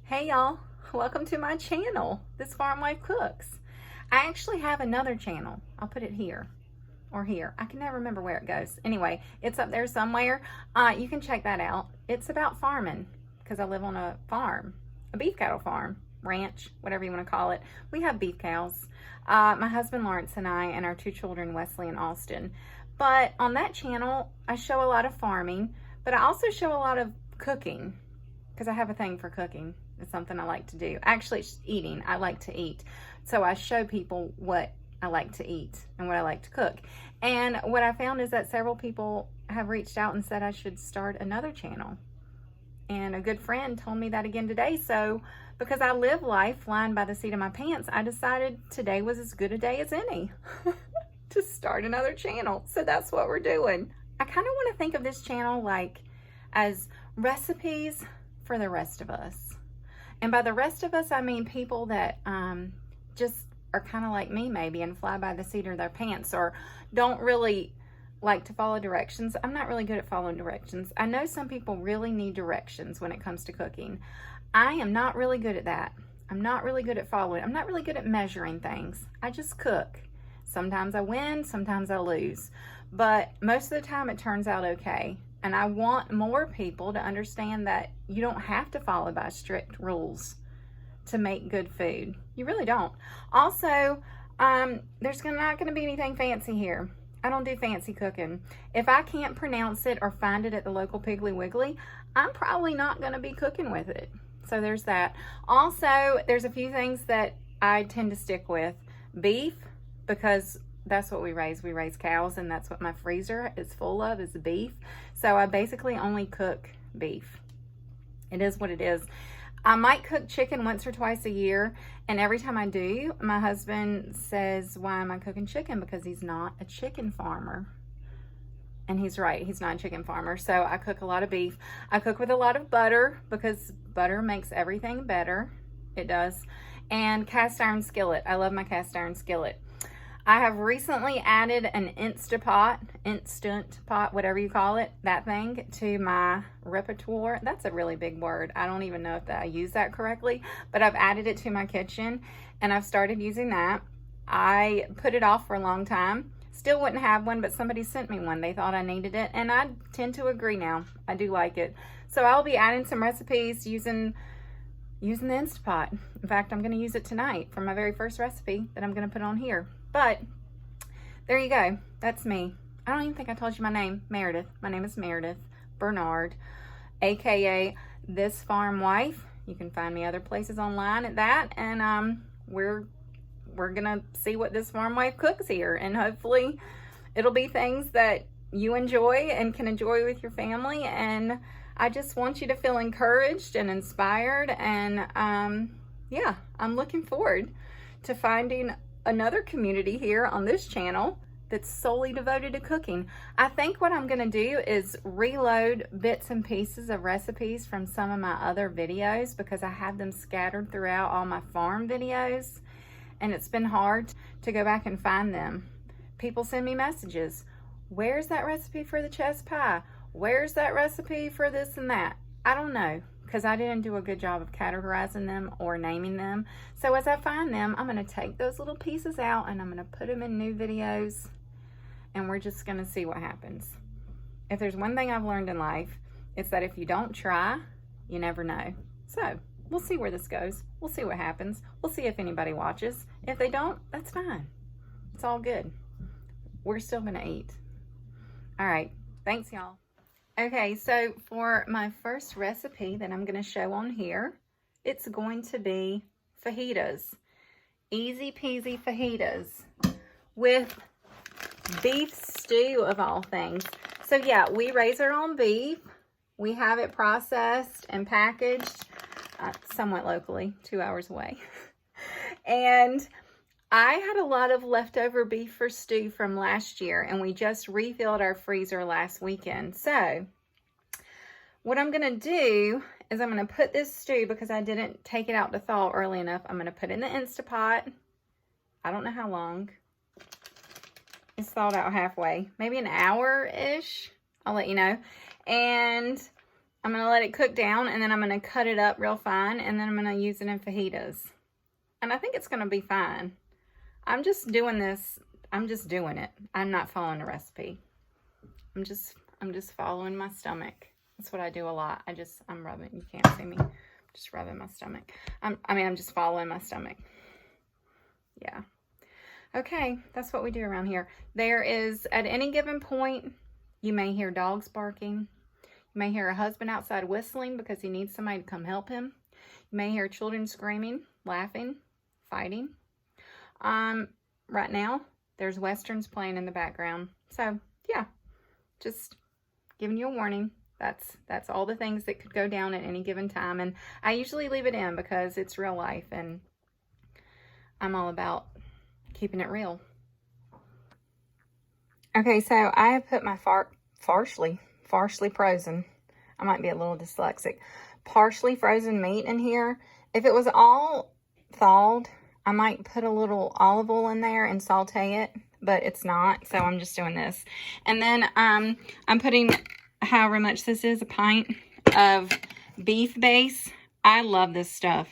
Hey y'all, welcome to my channel, This Farm Wife Cooks. I actually have another channel. I'll put it here or here. I can never remember where it goes. Anyway, it's up there somewhere. You can check that out. It's about farming because I live on a farm, a beef cattle farm, ranch, whatever you want to call it. We have beef cows. My husband Lawrence and I and our two children, Wesley and Austin. But on that channel, I show a lot of farming, but I also show a lot of cooking because I have a thing for cooking. It's something I like to do. Actually, it's eating. I like to eat. So I show people what I like to eat and what I like to cook. And what I found is that several people have reached out and said I should start another channel. And a good friend told me that again today. So because I live life flying by the seat of my pants, I decided today was as good a day as any to start another channel. So that's what we're doing. I kind of want to think of this channel like as recipes for the rest of us. And by the rest of us, I mean people that just are kind of like me maybe and fly by the seat of their pants or don't really like to follow directions. I'm not really good at following directions. I know some people really need directions when it comes to cooking. I am not really good at that. I'm not really good at following. I'm not really good at measuring things. I just cook. Sometimes I win, sometimes I lose. But most of the time it turns out okay. And I want more people to understand that you don't have to follow by strict rules to make good food. You really don't. Also, there's not going to be anything fancy here. I don't do fancy cooking. If I can't pronounce it or find it at the local Piggly Wiggly, I'm probably not going to be cooking with it. So there's that. Also, there's a few things that I tend to stick with. Beef, because that's what we raise. We raise cows, and that's what my freezer is full of, is beef. So I basically only cook beef. It is what it is. I might cook chicken once or twice a year, and every time I do, my husband says, why am I cooking chicken? Because he's not a chicken farmer. And he's right, he's not a chicken farmer. So I cook a lot of beef. I cook with a lot of butter because butter makes everything better. It does. And cast iron skillet. I love my cast iron skillet. I have recently added an instant pot, whatever you call it, that thing, to my repertoire. That's a really big word. I don't even know if I use that correctly, but I've added it to my kitchen and I've started using that. I put it off for a long time. Still wouldn't have one, but somebody sent me one. They thought I needed it, and I tend to agree now. I do like it. So I'll be adding some recipes using the Instapot. In fact, I'm going to use it tonight for my very first recipe that I'm going to put on here. But there you go. That's me. I don't even think I told you my name, Meredith. My name is Meredith Bernard, aka This Farm Wife. You can find me other places online at that, and we're gonna see what This Farm Wife cooks here, and hopefully it'll be things that you enjoy and can enjoy with your family. And I just want you to feel encouraged and inspired, and yeah, I'm looking forward to finding another community here on this channel that's solely devoted to cooking. I think what I'm gonna do is reload bits and pieces of recipes from some of my other videos because I have them scattered throughout all my farm videos, and it's been hard to go back and find them. People send me messages. Where's that recipe for the chest pie? Where's that recipe for this and that? I don't know, because I didn't do a good job of categorizing them or naming them. So as I find them, I'm going to take those little pieces out and I'm going to put them in new videos, and we're just going to see what happens. If there's one thing I've learned in life, it's that if you don't try, you never know. So we'll see where this goes. We'll see what happens. We'll see if anybody watches. If they don't, that's fine. It's all good. We're still going to eat. All right. Thanks, y'all. Okay, so for my first recipe that I'm going to show on here, it's going to be fajitas. Easy peasy fajitas with beef stew of all things. So yeah, we raise our own beef. We have it processed and packaged somewhat locally, 2 hours away. And I had a lot of leftover beef for stew from last year, and we just refilled our freezer last weekend. So what I'm going to do is I'm going to put this stew, because I didn't take it out to thaw early enough, I'm going to put it in the Instapot. I don't know how long. It's thawed out halfway. Maybe an hour-ish. I'll let you know. And I'm going to let it cook down, and then I'm going to cut it up real fine, and then I'm going to use it in fajitas. And I think it's going to be fine. I'm just doing this. I'm just doing it. I'm not following a recipe. I'm just following my stomach. That's what I do a lot. I'm rubbing. You can't see me. Just rubbing my stomach. I'm just following my stomach. Yeah. Okay, that's what we do around here. There is, at any given point, you may hear dogs barking. You may hear a husband outside whistling because he needs somebody to come help him. You may hear children screaming, laughing, fighting. Right now, there's westerns playing in the background. So, yeah, just giving you a warning. That's all the things that could go down at any given time. And I usually leave it in because it's real life, and I'm all about keeping it real. Okay, so I have put my partially frozen, I might be a little dyslexic, partially frozen meat in here. If it was all thawed, I might put a little olive oil in there and saute it, but it's not, so I'm just doing this. And then I'm putting however much this is, a pint of beef base. I love this stuff.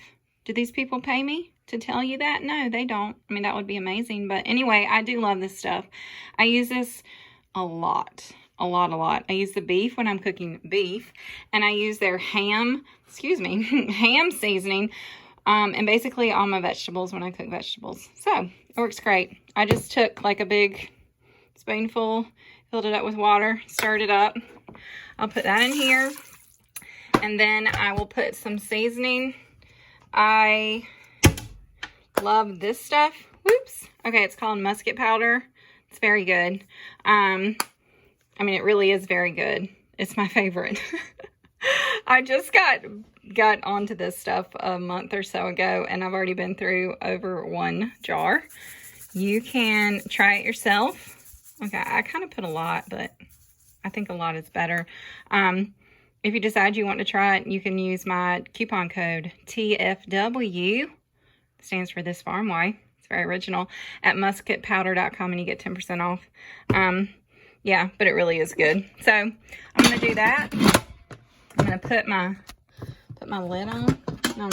Do these people pay me to tell you that? No, they don't. I mean, that would be amazing. But anyway, I do love this stuff. I use this a lot. I use the beef when I'm cooking beef. And I use their ham seasoning. And basically all my vegetables when I cook vegetables. So, it works great. I just took like a big spoonful, filled it up with water, stirred it up. I'll put that in here. And then I will put some seasoning. I love this stuff. Whoops. Okay, it's called Musket Powder. It's very good. I mean, it really is very good. It's my favorite. I just got onto this stuff a month or so ago, and I've already been through over 1 jar. You can try it yourself. Okay, I kind of put a lot, but I think a lot is better. If you decide you want to try it, you can use my coupon code TFW. Stands for This Farm Way. It's very original. At musketpowder.com, and you get 10% off. Yeah, but it really is good. So I'm going to do that. I'm going to put my lid on. No.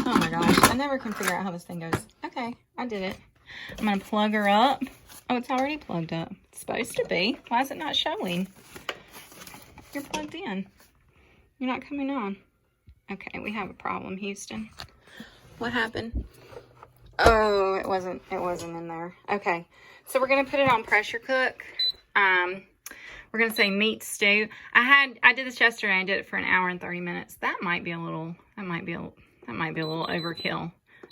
Oh my gosh. I never can figure out how this thing goes. Okay, I did it. I'm going to plug her up. Oh, it's already plugged up. It's supposed to be. Why is it not showing? You're plugged in. You're not coming on. Okay, we have a problem, Houston. What happened? Oh, it wasn't in there. Okay, so we're going to put it on pressure cook. We're going to say meat stew. I did this yesterday. I did it for 1 hour and 30 minutes. That might be a little overkill.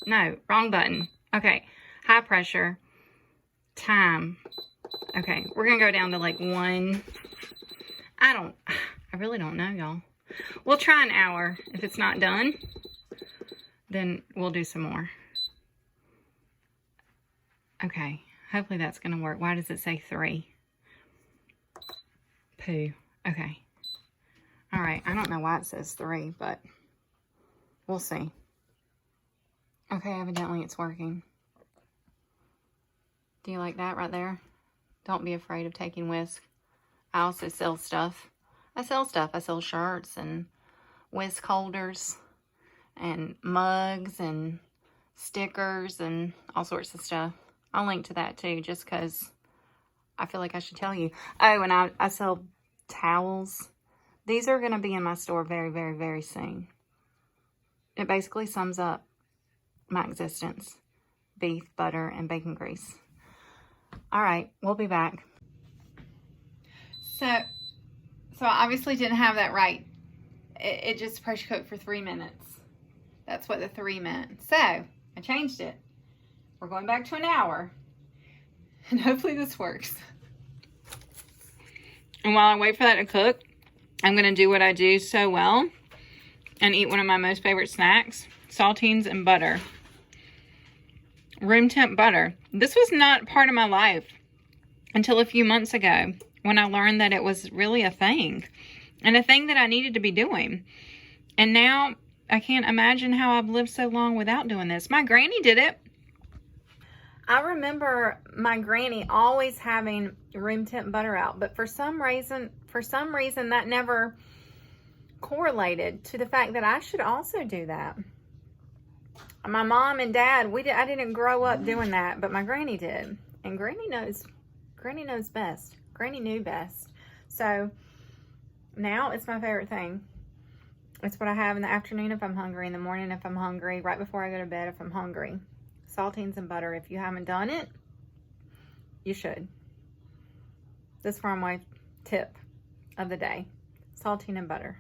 No, wrong button. Okay, high pressure. Time. Okay, we're going to go down to like 1. I really don't know, y'all. We'll try 1 hour. If it's not done, then we'll do some more. Okay, hopefully that's going to work. Why does it say 3? Poo. Okay. All right, I don't know why it says 3, but we'll see. Okay, evidently it's working. Do you like that right there? Don't be afraid of taking whisk. I also sell stuff. I sell shirts and whisk holders and mugs and stickers and all sorts of stuff. I'll link to that too, just because I feel like I should tell you. Oh, and I sell towels. These are going to be in my store very, very, very soon. It basically sums up my existence. Beef, butter, and bacon grease. All right, we'll be back. So I obviously didn't have that right. It just pressure cooked for 3 minutes. That's what the 3 meant. So I changed it. We're going back to 1 hour. And hopefully this works. And while I wait for that to cook, I'm going to do what I do so well and eat one of my most favorite snacks, saltines and butter. Room temp butter. This was not part of my life until a few months ago when I learned that it was really a thing and a thing that I needed to be doing. And now I can't imagine how I've lived so long without doing this. My granny did it. I remember my granny always having room temp butter out, but for some reason that never correlated to the fact that I should also do that. My mom and dad, I didn't grow up doing that, but my granny did. And granny knows best. Granny knew best. So now it's my favorite thing. It's what I have in the afternoon if I'm hungry, in the morning if I'm hungry, right before I go to bed if I'm hungry. Saltines and butter. If you haven't done it, you should. This is for my tip of the day. Saltine and butter.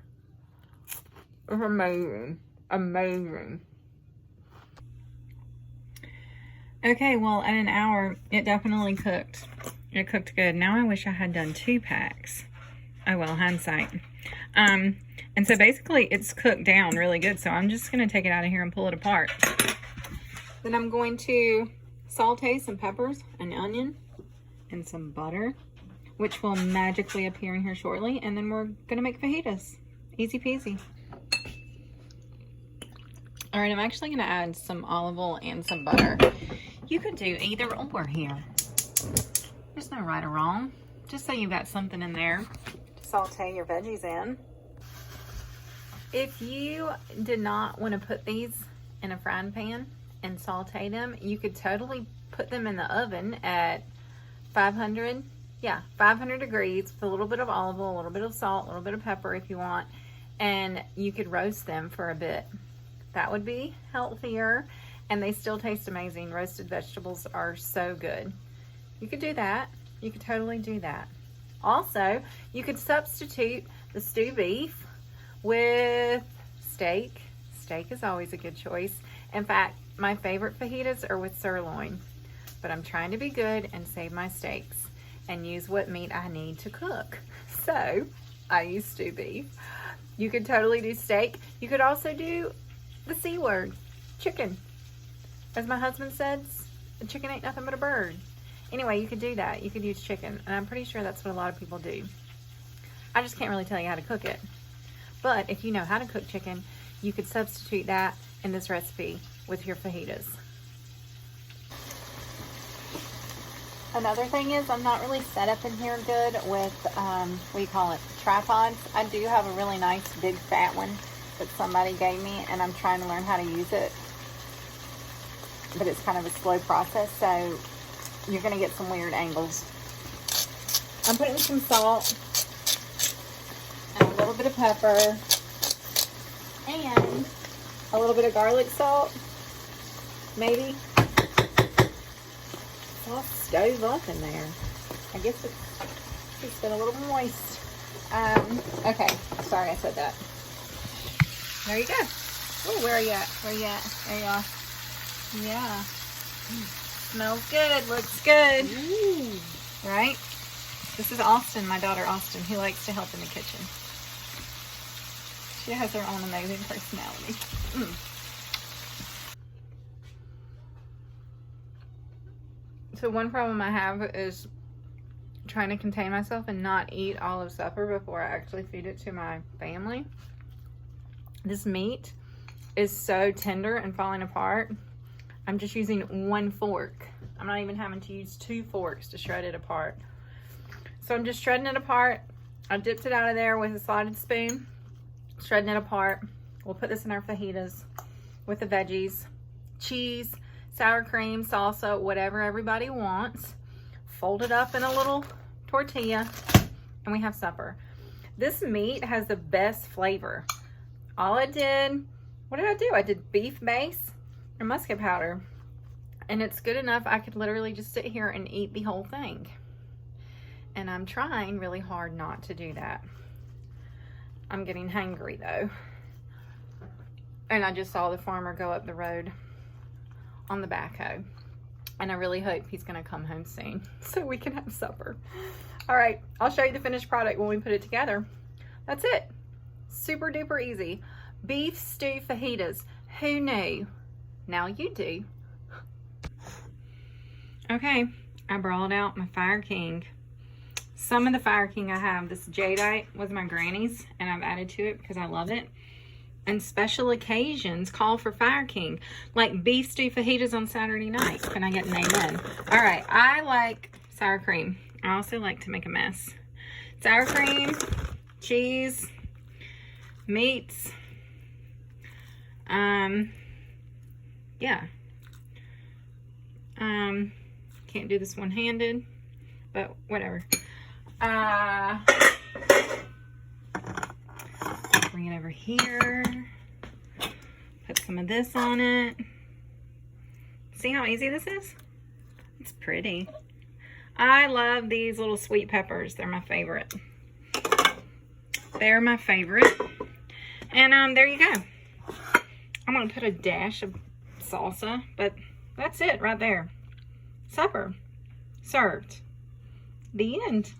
It's amazing. Amazing. Okay, well, at an hour, it definitely cooked. It cooked good. Now I wish I had done 2 packs. Oh, well, hindsight. And so basically, it's cooked down really good. So I'm just going to take it out of here and pull it apart. Then I'm going to saute some peppers, an onion, and some butter, which will magically appear in here shortly. And then we're going to make fajitas. Easy peasy. All right, I'm actually going to add some olive oil and some butter. You could do either or here. There's no right or wrong. Just so you've got something in there to saute your veggies in. If you did not want to put these in a frying pan and saute them, you could totally put them in the oven at 500 degrees with a little bit of olive oil, a little bit of salt, a little bit of pepper if you want, and you could roast them for a bit. That would be healthier, and they still taste amazing. Roasted vegetables are so good. You could do that. You could totally do that. Also, you could substitute the stewed beef with steak. Steak is always a good choice. In fact, my favorite fajitas are with sirloin, but I'm trying to be good and save my steaks and use what meat I need to cook. So I use stewed beef. You could totally do steak. You could also do the C word, chicken. As my husband says, a chicken ain't nothing but a bird. Anyway, you could do that. You could use chicken, and I'm pretty sure that's what a lot of people do. I just can't really tell you how to cook it. But if you know how to cook chicken, you could substitute that in this recipe with your fajitas. Another thing is, I'm not really set up in here good with, what do you call it, tripods. I do have a really nice big fat one that somebody gave me, and I'm trying to learn how to use it. But it's kind of a slow process, so you're going to get some weird angles. I'm putting some salt and a little bit of pepper and a little bit of garlic salt, maybe. It's all stove up in there. I guess it's been a little moist. Okay, sorry I said that. There you go. Oh, where are you at? Where are you at? There you are. Yeah. Smells good. Looks good. Ooh. Right? This is Austin, my daughter Austin, who likes to help in the kitchen. She has her own amazing personality. So one problem I have is trying to contain myself and not eat all of supper before I actually feed it to my family. This meat is so tender and falling apart. I'm just using 1 fork. I'm not even having to use 2 forks to shred it apart. So I'm just shredding it apart. I dipped it out of there with a slotted spoon, shredding it apart. We'll put this in our fajitas with the veggies, cheese, sour cream, salsa, whatever everybody wants. Fold it up in a little tortilla, and we have supper. This meat has the best flavor. All I did, what did I do? I did beef base and musket powder, and it's good enough I could literally just sit here and eat the whole thing. And I'm trying really hard not to do that. I'm getting hungry though. And I just saw the farmer go up the road on the backhoe, and I really hope he's gonna come home soon so we can have supper. All right, I'll show you the finished product when we put it together. That's it. Super duper easy. Beef stew fajitas. Who knew? Now you do. Okay, I brought out my Fire King. Some of the Fire King I have, this jadeite was my granny's, and I've added to it because I love it. And special occasions call for Fire King, like beef stew fajitas on Saturday night. Can I get an amen? All right, I like sour cream. I also like to make a mess. Sour cream, cheese, meats. Yeah. Can't do this one-handed, but whatever. Bring it over here. Put some of this on it. See how easy this is? It's pretty. I love these little sweet peppers. They're my favorite. They're my favorite. And there you go. I'm going to put a dash of salsa, but that's it right there. Supper served. The end.